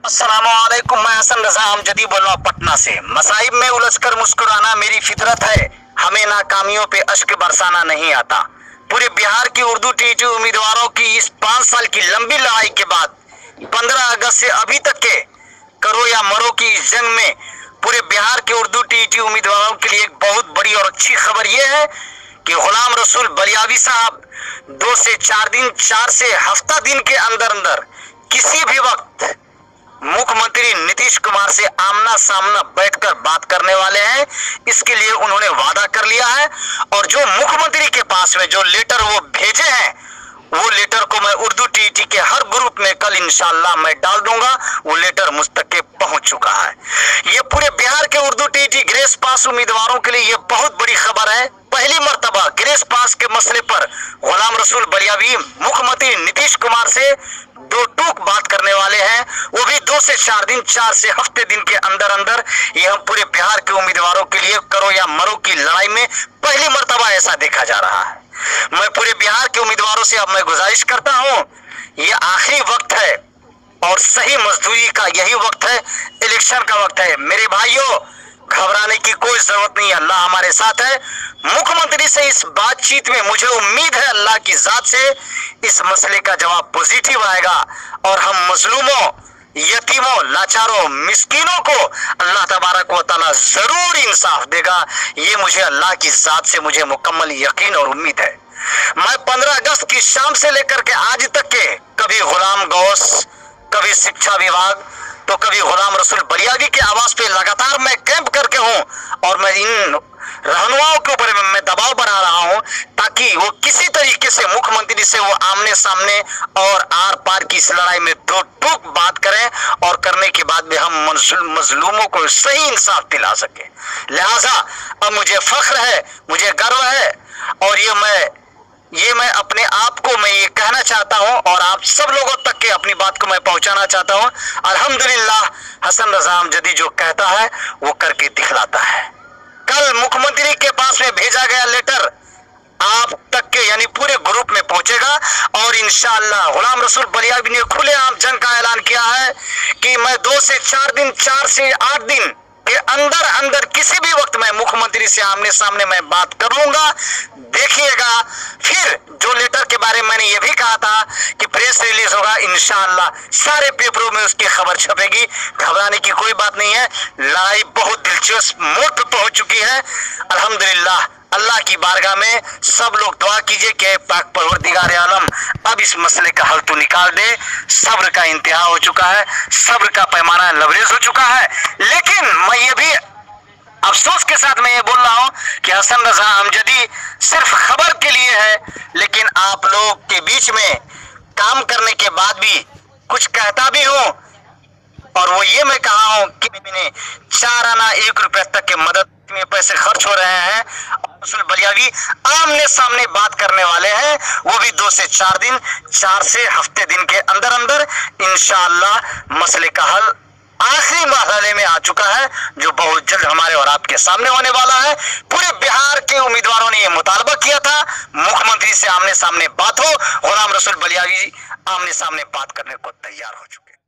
अस्सलामुअलैकुम। मैं हसन रजा अमजदी बोल रहा हूँ पटना से। मसाइब में उलझकर मुस्कुराना मेरी फितरत है, हमें नाकामियों पे अश्क बरसाना नहीं आता। पूरे बिहार की उर्दू टीटी उम्मीदवारों की इस 5 साल की लंबी लड़ाई के बाद 15 अगस्त से अभी तक के करो या मरो की इस जंग में पूरे बिहार के उर्दू टीटी उम्मीदवारों के लिए एक बहुत बड़ी और अच्छी खबर यह है कि गुलाम रसूल बलियावी साहब 2 से 4 दिन, 4 से हफ्ता दिन के अंदर अंदर किसी भी वक्त मुख्यमंत्री नीतीश कुमार से आमना सामना बैठकर बात करने वाले हैं। इसके लिए उन्होंने वादा कर लिया है और जो मुख्यमंत्री के पास में जो लेटर वो भेजे हैं वो लेटर को मैं उर्दू टीटी के हर ग्रुप में कल इंशाल्लाह मैं डाल दूंगा। वो लेटर मुझ तक के पहुंच चुका है। ये पूरे बिहार के उर्दू टीटी ग्रेस पास उम्मीदवारों के लिए ये बहुत बड़ी खबर है। पहली मर्तबा ग्रेस पास के मसले पर गुलाम रसूल बलियावी मुख्यमंत्री नीतीश कुमार से दो टूक बात करने वाले हैं, वो भी 2 से 4 दिन, 4 से हफ्ते दिन के अंदर अंदर। ये हम पूरे बिहार के उम्मीदवारों के लिए करो या मरो की लड़ाई में पहली मर्तबा ऐसा देखा जा रहा है। मैं पूरे बिहार के उम्मीदवारों से अब मैं गुजारिश करता हूं, ये आखिरी वक्त है और सही मजदूरी का यही वक्त है, इलेक्शन का वक्त है। मेरे भाइयों, घबराने की कोई जरूरत नहीं है, अल्लाह हमारे साथ है। मुख्यमंत्री से इस बातचीत में मुझे उम्मीद है अल्लाह की जात से इस मसले का जवाब पॉजिटिव आएगा और हम मजलूमों, यतीमों, लाचारों, मिस्कीनों को अल्लाह तबारक व तआला जरूर इंसाफ देगा। ये मुझे अल्लाह की जात से मुझे मुकम्मल यकीन और उम्मीद है। मैं 15 अगस्त की शाम से लेकर के आज तक के कभी गुलाम गौस, कभी शिक्षा विभाग, तो कभी गुलाम रसूल बलियावी के आवाज पे लगातार मैं कैंप करके हूं और मैं इन रहनुमाओं के ऊपर मैं दबाव बना रहा हूं ताकि वो किसी तरीके से मुख्यमंत्री से वो आमने सामने और आर पार की इस लड़ाई में दो टूक बात करें और करने के बाद भी हम मजलूमों को सही इंसाफ दिला सके। लिहाजा अब मुझे फख्र है, मुझे गर्व है और ये मैं अपने आप को मैं ये कहना चाहता हूं और आप सब लोगों तक के अपनी बात को मैं पहुंचाना चाहता हूं। अल्हम्दुलिल्लाह, हसन रजा अमजदी जो कहता है वो करके दिखलाता है। कल मुख्यमंत्री के पास में भेजा गया लेटर आप तक के यानी पूरे ग्रुप में पहुंचेगा और इंशाअल्लाह गुलाम रसूल बलियावी ने खुलेआम जंग का ऐलान किया है कि मैं 2 से 4 दिन, 4 से 8 दिन के अंदर अंदर किसी भी वक्त मैं मुख्यमंत्री से आमने सामने मैं बात कर लूंगा। देखिएगा, फिर जो लेटर के बारे में मैंने ये भी कहा था कि प्रेस रिलीज होगा, इंशाअल्लाह सारे पेपरों में उसकी खबर छपेगी। घबराने की कोई बात नहीं है। लड़ाई बहुत दिलचस्प मोड़ पर पहुंच चुकी है। अल्हम्दुलिल्लाह, अल्लाह की बारगाह में सब लोग दुआ कीजिए कि पाक परवरदिगार आलम अब इस मसले का हल तो निकाल दे। सब्र का इंतहा हो चुका है, सब्र का पैमाना लबरेज हो चुका है। लेकिन मैं ये भी अफसोस के साथ मैं ये बोल रहा हूं कि हसन रजा अमजदी सिर्फ खबर के लिए है, लेकिन आप लोग के बीच में काम करने के बाद भी कुछ कहता भी हूं और वो ये मैं कहा हूं कि मैंने 4 आना 1 रुपए तक के मदद में पैसे खर्च हो रहे हैं। रसूल बलियावी आमने सामने बात करने वाले हैं, वो भी 2 से 4 दिन, 4 से हफ्ते दिन के अंदर अंदर इंशाअल्लाह मसले का हल आखिरी मरहले में आ चुका है जो बहुत जल्द हमारे और आपके सामने होने वाला है। पूरे बिहार के उम्मीदवारों ने यह मुतालबा किया था मुख्यमंत्री से आमने सामने बात हो। गुलाम रसूल बलियावी आमने सामने बात करने को तैयार हो चुके।